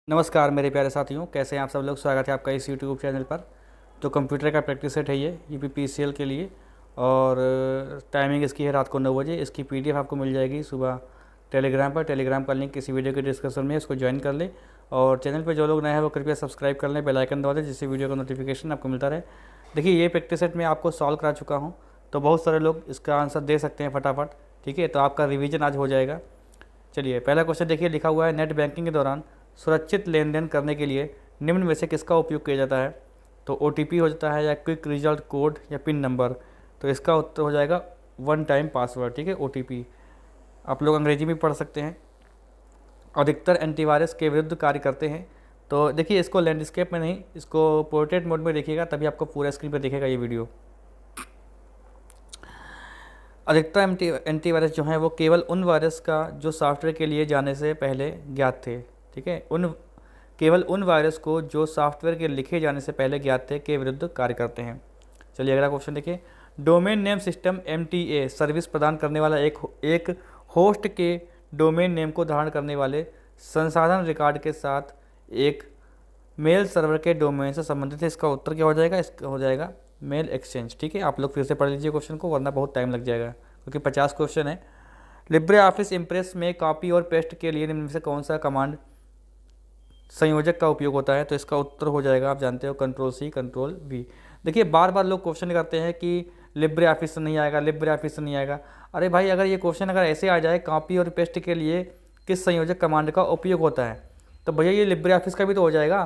नमस्कार मेरे प्यारे साथियों, कैसे हैं आप सब लोग। स्वागत है आपका इस यूट्यूब चैनल पर। तो कंप्यूटर का प्रैक्टिस सेट है ये UPPCL के लिए, और टाइमिंग इसकी है रात को 9 बजे। इसकी PDF आपको मिल जाएगी सुबह टेलीग्राम पर। टेलीग्राम का लिंक किसी वीडियो के डिस्क्रिप्शन में है, उसको ज्वाइन कर लें। और चैनल पर जो लोग नए हैं वो कृपया सब्सक्राइब कर लें, बेल आइकन दबा दें, जिससे वीडियो का नोटिफिकेशन आपको मिलता रहे। देखिए, ये प्रैक्टिस सेट मैं आपको सॉल्व करा चुका हूँ, तो बहुत सारे लोग इसका आंसर दे सकते हैं फटाफट। ठीक है, तो आपका रिविजन आज हो जाएगा। चलिए, पहला क्वेश्चन देखिए, लिखा हुआ है नेट बैंकिंग के दौरान सुरक्षित लेन देन करने के लिए निम्न में से किसका उपयोग किया जाता है। तो OTP हो जाता है, या क्विक रिजल्ट कोड, या पिन नंबर। तो इसका उत्तर हो जाएगा वन टाइम पासवर्ड। ठीक है, OTP। आप लोग अंग्रेजी में पढ़ सकते हैं। अधिकतर एंटीवायरस के विरुद्ध कार्य करते हैं। तो देखिए, इसको लैंडस्केप में नहीं, इसको पोर्ट्रेट मोड में देखिएगा, तभी आपको पूरा स्क्रीन पर दिखेगा ये वीडियो। अधिकतर एंटीवायरस जो हैं वो केवल उन वायरस का जो सॉफ्टवेयर के लिए जाने से पहले ज्ञात थे। ठीक है, केवल उन वायरस को जो सॉफ्टवेयर के लिखे जाने से पहले ज्ञात थे के विरुद्ध कार्य करते हैं। चलिए, अगला क्वेश्चन देखिए। Domain name system MTA service प्रदान करने वाला एक होस्ट के डोमेन नेम को धारण करने वाले संसाधन रिकॉर्ड के साथ एक मेल सर्वर के डोमेन से संबंधित है। इसका उत्तर क्या हो जाएगा? इसका हो जाएगा मेल एक्सचेंज। ठीक है, आप लोग फिर से पढ़ लीजिए क्वेश्चन को, वरना बहुत टाइम लग जाएगा, क्योंकि 50 क्वेश्चन है। लिब्रे ऑफिस इम्प्रेस में कॉपी और पेस्ट के लिए निम्न में से कौन सा कमांड संयोजक का उपयोग होता है। तो इसका उत्तर हो जाएगा, आप जानते हो, Ctrl+C Ctrl+V। देखिए, बार बार लोग क्वेश्चन करते हैं कि लिब्रे ऑफिस से नहीं आएगा, लिब्रे ऑफिस से नहीं आएगा। अरे भाई, अगर ये क्वेश्चन अगर ऐसे आ जाए, कॉपी और पेस्ट के लिए किस संयोजक कमांड का उपयोग होता है, तो भैया ये लिब्रे ऑफिस का भी तो हो जाएगा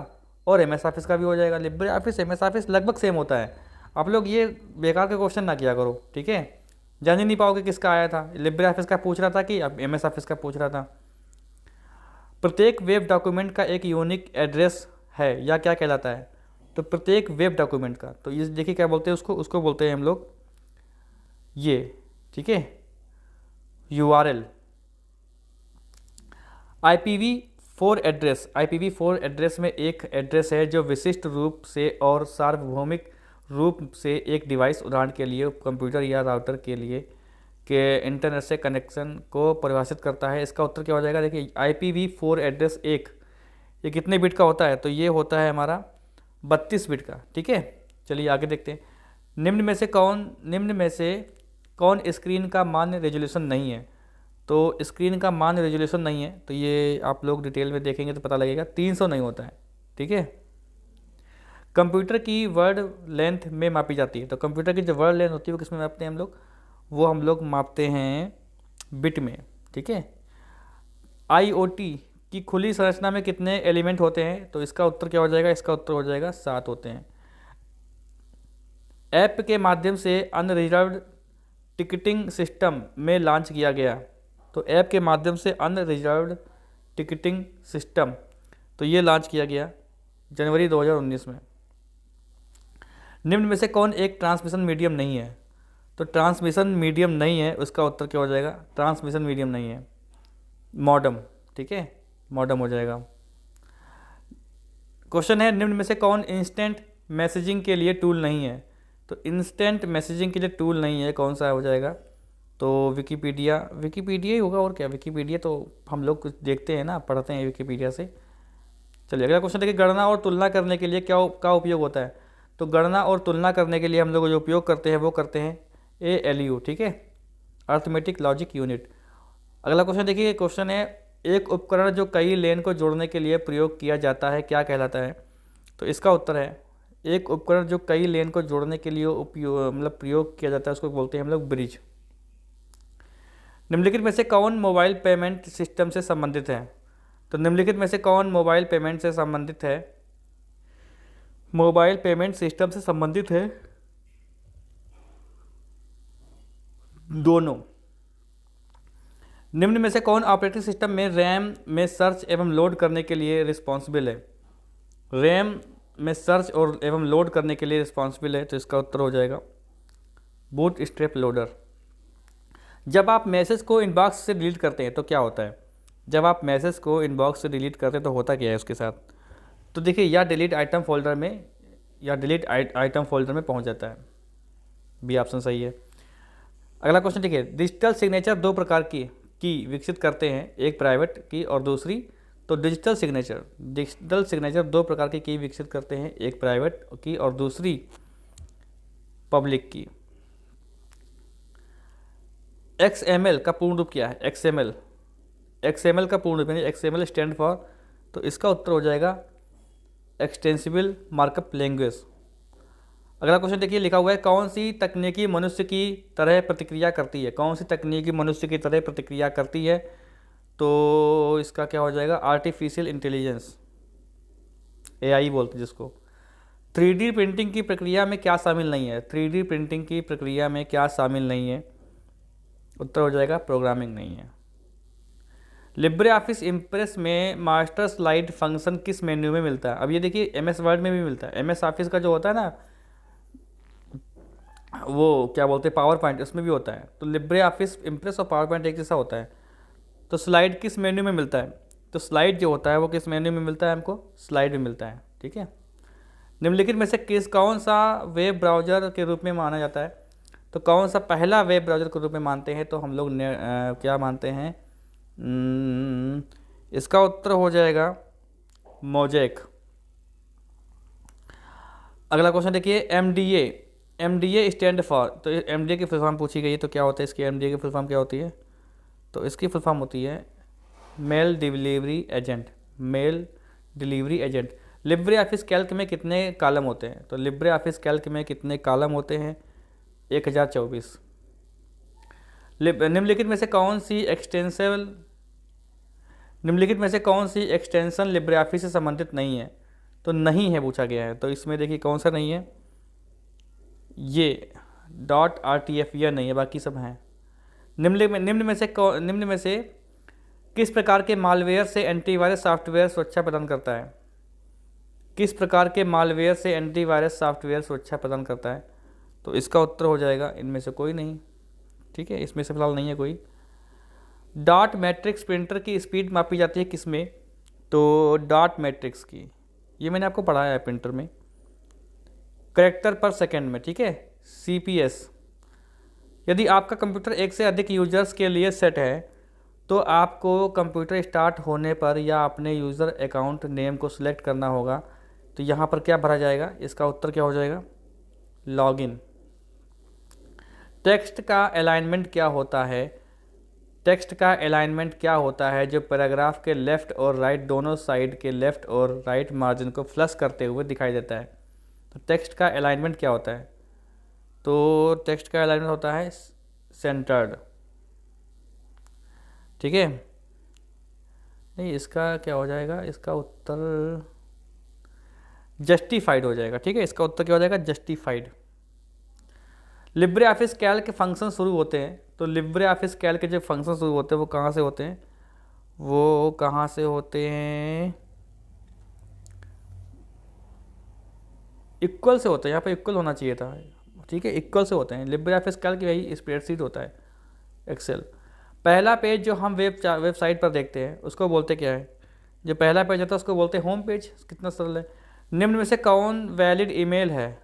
और MS ऑफिस का भी हो जाएगा। लिब्रे ऑफिस MS ऑफिस लगभग सेम होता है। आप लोग ये बेकार के क्वेश्चन ना किया करो। ठीक है, जान ही नहीं पाओगे किसका आया था, लिब्रे ऑफिस का पूछ रहा था कि MS ऑफिस का पूछ रहा था। प्रत्येक वेब डॉक्यूमेंट का एक यूनिक एड्रेस है, या क्या कहलाता है? तो प्रत्येक वेब डॉक्यूमेंट का, तो ये देखिए क्या बोलते हैं उसको बोलते हैं हम लोग ये। ठीक है, URL। IPv4 एड्रेस में एक एड्रेस है जो विशिष्ट रूप से और सार्वभौमिक रूप से एक डिवाइस, उदाहरण के लिए कंप्यूटर या राउटर के लिए के इंटरनेट से कनेक्शन को परिभाषित करता है। इसका उत्तर क्या हो जाएगा? देखिए, IPv4 एड्रेस ये कितने बिट का होता है? तो ये होता है हमारा 32 बिट का। ठीक है, चलिए आगे देखते हैं। निम्न में से कौन स्क्रीन का मान्य रेजोल्यूशन नहीं है? तो स्क्रीन का मान्य रेजोल्यूशन नहीं है, तो ये आप लोग डिटेल में देखेंगे तो पता लगेगा। 300 नहीं होता है। ठीक है, कंप्यूटर की वर्ड लेंथ में मापी जाती है। तो कंप्यूटर की जो वर्ड लेंथ होती है वो किस में मापते हैं हम लोग? वो हम लोग मापते हैं बिट में। ठीक है, IoT की खुली संरचना में कितने एलिमेंट होते हैं? तो इसका उत्तर क्या हो जाएगा? इसका उत्तर हो जाएगा 7 होते हैं। ऐप के माध्यम से अनरिजर्व्ड टिकटिंग सिस्टम में लॉन्च किया गया। तो ऐप के माध्यम से अनरिजर्व्ड टिकटिंग सिस्टम, तो ये लॉन्च किया गया जनवरी 2019 में। निम्न में से कौन एक ट्रांसमिशन मीडियम नहीं है? तो ट्रांसमिशन मीडियम नहीं है, उसका उत्तर क्या हो जाएगा? ट्रांसमिशन मीडियम नहीं है, मॉडम। ठीक है, मॉडम हो जाएगा। क्वेश्चन है, निम्न में से कौन इंस्टेंट मैसेजिंग के लिए टूल नहीं है? तो इंस्टेंट मैसेजिंग के लिए टूल नहीं है, कौन सा हो जाएगा? तो विकीपीडिया ही होगा, और क्या। विकीपीडिया तो हम लोग कुछ देखते हैं ना, पढ़ते हैं विकीपीडिया से। चलिए, अगला क्वेश्चन देखिए। गणना और तुलना करने के लिए क्या उपयोग होता है? तो गणना और तुलना करने के लिए हम लोग जो उपयोग करते हैं वो करते हैं ALU। ठीक है, अर्थमेटिक लॉजिक यूनिट। अगला क्वेश्चन देखिए, क्वेश्चन है, एक उपकरण जो कई लेन को जोड़ने के लिए प्रयोग किया जाता है क्या कहलाता है? तो इसका उत्तर है, एक उपकरण जो कई लेन को जोड़ने के लिए प्रयोग किया जाता है उसको बोलते हैं हम लोग ब्रिज। निम्नलिखित में से कौन मोबाइल पेमेंट सिस्टम से संबंधित है? तो निम्नलिखित में से कौन मोबाइल पेमेंट से संबंधित है? मोबाइल पेमेंट सिस्टम से संबंधित है दोनों। निम्न में से कौन ऑपरेटिंग सिस्टम में रैम में सर्च एवं लोड करने के लिए रिस्पॉन्सिबल है? रैम में सर्च और एवं लोड करने के लिए रिस्पॉन्सिबल है, तो इसका उत्तर हो जाएगा बूटस्ट्रैप लोडर। जब आप मैसेज को इनबॉक्स से डिलीट करते हैं तो क्या होता है? जब आप मैसेज को इनबॉक्स से डिलीट करते हैं तो होता क्या है उसके साथ? तो देखिए, या डिलीट आइटम फोल्डर में, या डिलीट आइटम फोल्डर में पहुंच जाता है। बी ऑप्शन सही है। अगला क्वेश्चन देखिए, डिजिटल सिग्नेचर दो प्रकार की विकसित करते हैं, एक प्राइवेट की और दूसरी। तो डिजिटल सिग्नेचर दो प्रकार की की विकसित करते हैं, एक प्राइवेट की और दूसरी पब्लिक की। XML का पूर्ण रूप क्या है? XML का पूर्ण रूप यानी XML स्टैंड फॉर, तो इसका उत्तर हो जाएगा एक्सटेंसिबल मार्कअप लैंग्वेज। अगला क्वेश्चन देखिए, लिखा हुआ है कौन सी तकनीकी मनुष्य की तरह प्रतिक्रिया करती है? कौन सी तकनीकी मनुष्य की तरह प्रतिक्रिया करती है? तो इसका क्या हो जाएगा? आर्टिफिशियल इंटेलिजेंस, AI बोलते हैं जिसको। 3D प्रिंटिंग की प्रक्रिया में क्या शामिल नहीं है? 3D प्रिंटिंग की प्रक्रिया में क्या शामिल नहीं है? उत्तर हो जाएगा प्रोग्रामिंग नहीं है। लिब्रे ऑफिस इम्प्रेस में मास्टर स्लाइड फंक्शन किस मेन्यू में मिलता है? अब ये देखिए MS वर्ड में भी मिलता है, MS ऑफिस का जो होता है ना, वो क्या बोलते हैं, पावर पॉइंट, उसमें भी होता है। तो लिब्रे ऑफिस इम्प्रेस और पावर पॉइंट एक जैसा होता है। तो स्लाइड किस मेन्यू में मिलता है? तो स्लाइड जो होता है वो किस मेन्यू में मिलता है? हमको स्लाइड में मिलता है, ठीक है। निम्नलिखित में से कौन सा वेब ब्राउज़र के रूप में माना जाता है? तो कौन सा पहला वेब ब्राउज़र के रूप में मानते हैं? तो हम लोग क्या मानते हैं? इसका उत्तर हो जाएगा मोज़ेक। अगला क्वेश्चन देखिए, MDA स्टैंड फॉर, तो MDA की फुल फॉर्म पूछी गई है, तो क्या होता है इसकी? MDA की फुल फॉर्म क्या होती है? तो इसकी फुल फॉर्म होती है mail delivery agent. LibreOffice Calc में कितने कॉलम होते हैं? तो लिब्रे ऑफिस कैल्क में कितने कॉलम होते हैं? 1024। निम्नलिखित में से कौन सी एक्सटेंशन लिब्रे ऑफिस से संबंधित नहीं है? तो नहीं है पूछा गया है, तो इसमें देखिए कौन सा नहीं है? ये .rtf यह नहीं है, बाकी सब हैं। निम्न में से किस प्रकार के मालवेयर से एंटीवायरस सॉफ्टवेयर सुरक्षा प्रदान करता है? किस प्रकार के मालवेयर से एंटीवायरस सॉफ्टवेयर सुरक्षा प्रदान करता है? तो इसका उत्तर हो जाएगा इनमें से कोई नहीं, ठीक है, इसमें से फिलहाल नहीं है कोई। डॉट मैट्रिक्स प्रिंटर की स्पीड मापी जाती है किस में? तो डॉट मैट्रिक्स की, ये मैंने आपको पढ़ाया है प्रिंटर में, कैरेक्टर पर सेकेंड में, ठीक है, CPS। यदि आपका कंप्यूटर एक से अधिक यूजर्स के लिए सेट है तो आपको कंप्यूटर स्टार्ट होने पर या अपने यूज़र अकाउंट नेम को सिलेक्ट करना होगा। तो यहाँ पर क्या भरा जाएगा? इसका उत्तर क्या हो जाएगा? लॉगिन। टेक्स्ट का अलाइनमेंट क्या होता है? टेक्स्ट का अलाइनमेंट क्या होता है जो पैराग्राफ के लेफ़्ट और राइट दोनों साइड के लेफ़्ट और राइट मार्जिन को फ्लश करते हुए दिखाई देता है? तो टेक्स्ट का अलाइनमेंट क्या होता है? तो टेक्स्ट का अलाइनमेंट होता है सेंटर्ड, ठीक है। नहीं, इसका क्या हो जाएगा? इसका उत्तर जस्टिफाइड हो जाएगा, ठीक है, इसका उत्तर क्या हो जाएगा? जस्टिफाइड। लिब्रे ऑफिस कैल्क के फंक्शन शुरू होते हैं, तो लिब्रे ऑफिस कैल्क के जो फंक्शन शुरू होते हैं वो कहाँ से होते हैं? वो कहाँ से होते हैं? इक्वल से होते हैं, यहाँ पे इक्वल होना चाहिए था, ठीक है, इक्वल से होते हैं। लिब्रे ऑफिस कैल्क यही स्प्रेडशीट होता है, एक्सेल। पहला पेज जो हम वेबसाइट पर देखते हैं उसको बोलते क्या है? जो पहला पेज होता है उसको बोलते हैं होम पेज। कितना सरल है। निम्न में से कौन वैलिड ईमेल है?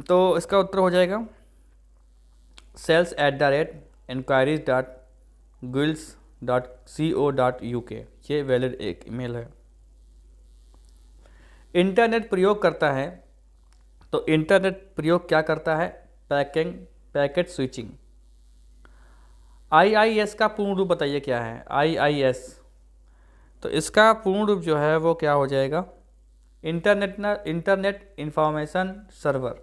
तो इसका उत्तर हो जाएगा sales@enquiries.guilds.co.uk, ये वैलिड एक ईमेल है। इंटरनेट प्रयोग करता है, तो इंटरनेट प्रयोग क्या करता है? Packet switching. IIS का पूर्ण रूप बताइए क्या है? IIS, तो इसका पूर्ण रूप जो है वो क्या हो जाएगा? Internet information server.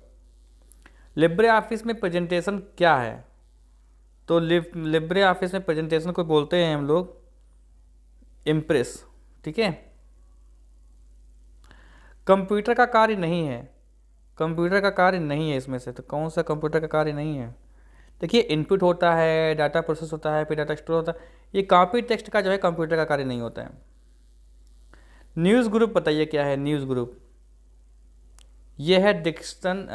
Libre office में प्रेजेंटेशन क्या है? तो लिब्रे ऑफिस में प्रेजेंटेशन को बोलते हैं हम लोग इम्प्रेस, ठीक है। कंप्यूटर का कार्य नहीं है, कंप्यूटर का कार्य नहीं है इसमें से, तो कौन सा कंप्यूटर का कार्य नहीं है? देखिए, इनपुट होता है, डाटा प्रोसेस होता है, फिर डाटा स्टोर होता है, ये कॉपी टेक्स्ट का जो है कंप्यूटर का कार्य नहीं होता है। न्यूज़ ग्रुप बताइए क्या है? न्यूज़ ग्रुप ये है डिक्सन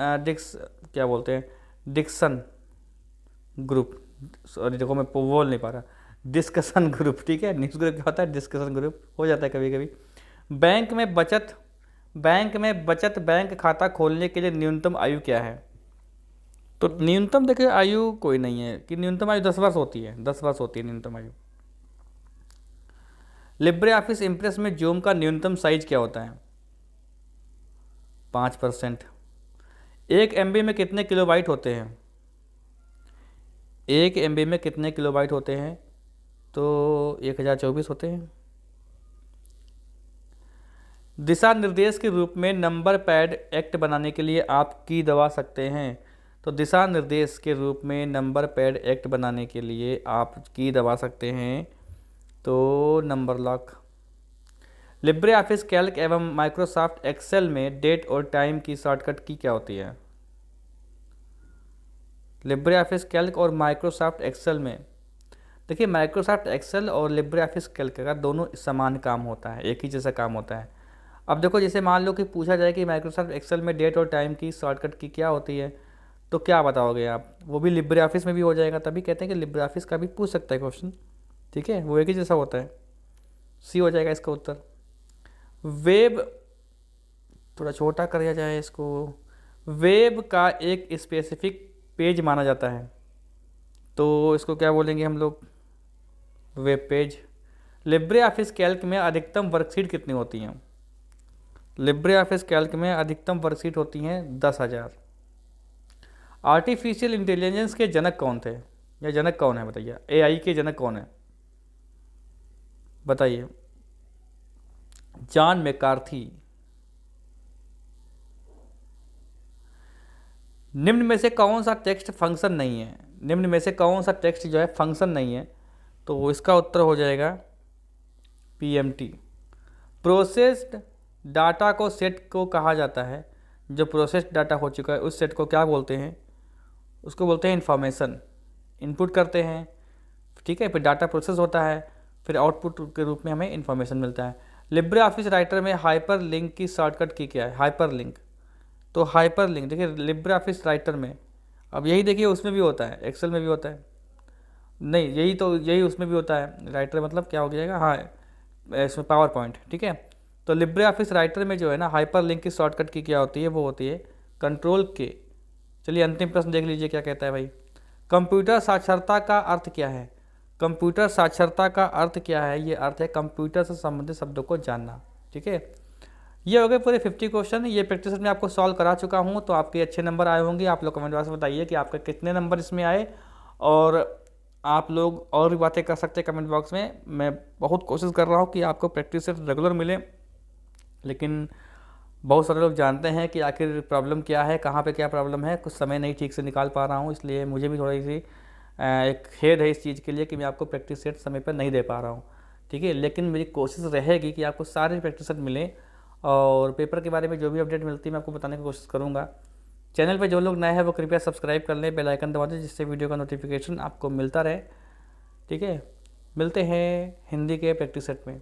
ग्रुप, सॉरी देखो मैं बोल नहीं पा रहा, डिस्कशन ग्रुप, ठीक है। न्यूज़ ग्रुप क्या होता है? डिस्कशन ग्रुप हो जाता है कभी कभी। बैंक में बचत बैंक खाता खोलने के लिए न्यूनतम आयु क्या है? तो न्यूनतम देखिए आयु कोई नहीं है कि न्यूनतम आयु 10 वर्ष होती है, 10 वर्ष होती है न्यूनतम आयु। लिब्रे ऑफिस इम्प्रेस में जूम का न्यूनतम साइज क्या होता है? 5%। 1 MB में कितने किलोबाइट होते हैं? 1 MB में कितने किलोबाइट होते हैं? तो 1024 होते हैं। दिशा निर्देश के रूप में नंबर पैड एक्ट बनाने के लिए आप की दबा सकते हैं। तो दिशा निर्देश के रूप में नंबर पैड एक्ट बनाने के लिए आप की दबा सकते हैं, तो number lock. Libre office Calc एवं माइक्रोसॉफ्ट एक्सेल में डेट और टाइम की शॉर्टकट की क्या होती है? लिब्रे ऑफिस कैल्क और माइक्रोसॉफ्ट एक्सेल में देखिए, माइक्रोसॉफ्ट एक्सेल और लिब्रे ऑफिस कैल्क का दोनों समान काम होता है, एक ही जैसा काम होता है। अब देखो, जैसे मान लो कि पूछा जाए कि माइक्रोसॉफ्ट एक्सेल में डेट और टाइम की शॉर्टकट की क्या होती है, तो क्या बताओगे आप? वो भी लिब्रे ऑफिस में भी हो जाएगा, तभी कहते हैं कि लिब्रे ऑफिस का भी पूछ सकता है क्वेश्चन। ठीक है, वो एक ही जैसा होता है, सी हो जाएगा इसका उत्तर। वेब, थोड़ा छोटा कर दिया जाए इसको, वेब का एक स्पेसिफिक पेज माना जाता है, तो इसको क्या बोलेंगे हम लोग? Web page. Libre office Calc में अधिकतम वर्कशीट कितनी होती हैं? लिब्रे ऑफिस कैल्क में अधिकतम वर्कशीट होती हैं 10,000। आर्टिफिशियल इंटेलिजेंस के जनक कौन थे, या जनक कौन है बताइए? एआई के जनक कौन है बताइए? John McCarthy. निम्न में से कौन सा टेक्स्ट फंक्शन नहीं है? निम्न में से कौन सा टेक्स्ट जो है फंक्शन नहीं है? तो इसका उत्तर हो जाएगा पीएमटी। प्रोसेस्ड डाटा को सेट को कहा जाता है, जो प्रोसेस्ड डाटा हो चुका है उस सेट को क्या बोलते हैं? उसको बोलते हैं इन्फॉर्मेशन। इनपुट करते हैं, ठीक है, फिर डाटा प्रोसेस होता है, फिर आउटपुट के रूप में हमें इन्फॉर्मेशन मिलता है। लिब्रे ऑफिस राइटर में हाइपर लिंक की शॉर्टकट की क्या है? Hyper link. तो हाइपर लिंक देखिए लिब्रे ऑफिस राइटर में, अब यही देखिए उसमें भी होता है, एक्सेल में भी होता है, नहीं यही तो यही उसमें भी होता है। राइटर मतलब क्या हो जाएगा? हाँ, इसमें पावर पॉइंट। ठीक है, तो लिब्रे ऑफिस राइटर में जो है ना, हाइपर लिंक की शॉर्टकट की क्या होती है? वो होती है कंट्रोल के। चलिए अंतिम प्रश्न देख लीजिए क्या कहता है भाई। कंप्यूटर साक्षरता का अर्थ क्या है? कंप्यूटर साक्षरता का अर्थ क्या है? ये अर्थ है कंप्यूटर से संबंधित शब्दों को जानना। ठीक है, ये हो गए पूरे 50 क्वेश्चन। ये प्रैक्टिस सेट में आपको सॉल्व करा चुका हूँ, तो आपके अच्छे नंबर आए होंगे। आप लोग कमेंट बॉक्स में बताइए कि आपके कितने नंबर इसमें आए, और आप लोग और भी बातें कर सकते हैं कमेंट बॉक्स में। मैं बहुत कोशिश कर रहा हूँ कि आपको प्रैक्टिस सेट रेगुलर मिले, लेकिन बहुत सारे लोग जानते हैं कि आखिर प्रॉब्लम क्या है, कहाँ पे क्या प्रॉब्लम है, कुछ समय नहीं ठीक से निकाल पा रहा हूँ, इसलिए मुझे भी थोड़ी सी एक खेद है इस चीज़ के लिए कि मैं आपको प्रैक्टिस सेट समय पर नहीं दे पा रहा हूँ। ठीक है, लेकिन मेरी कोशिश रहेगी कि आपको सारे प्रैक्टिस सेट मिलें, और पेपर के बारे में जो भी अपडेट मिलती है मैं आपको बताने की कोशिश करूँगा। चैनल पर जो लोग नए हैं वो कृपया सब्सक्राइब कर लें, बेल आइकन दबा दें, जिससे वीडियो का नोटिफिकेशन आपको मिलता रहे। ठीक है, मिलते हैं हिंदी के प्रैक्टिस सेट में।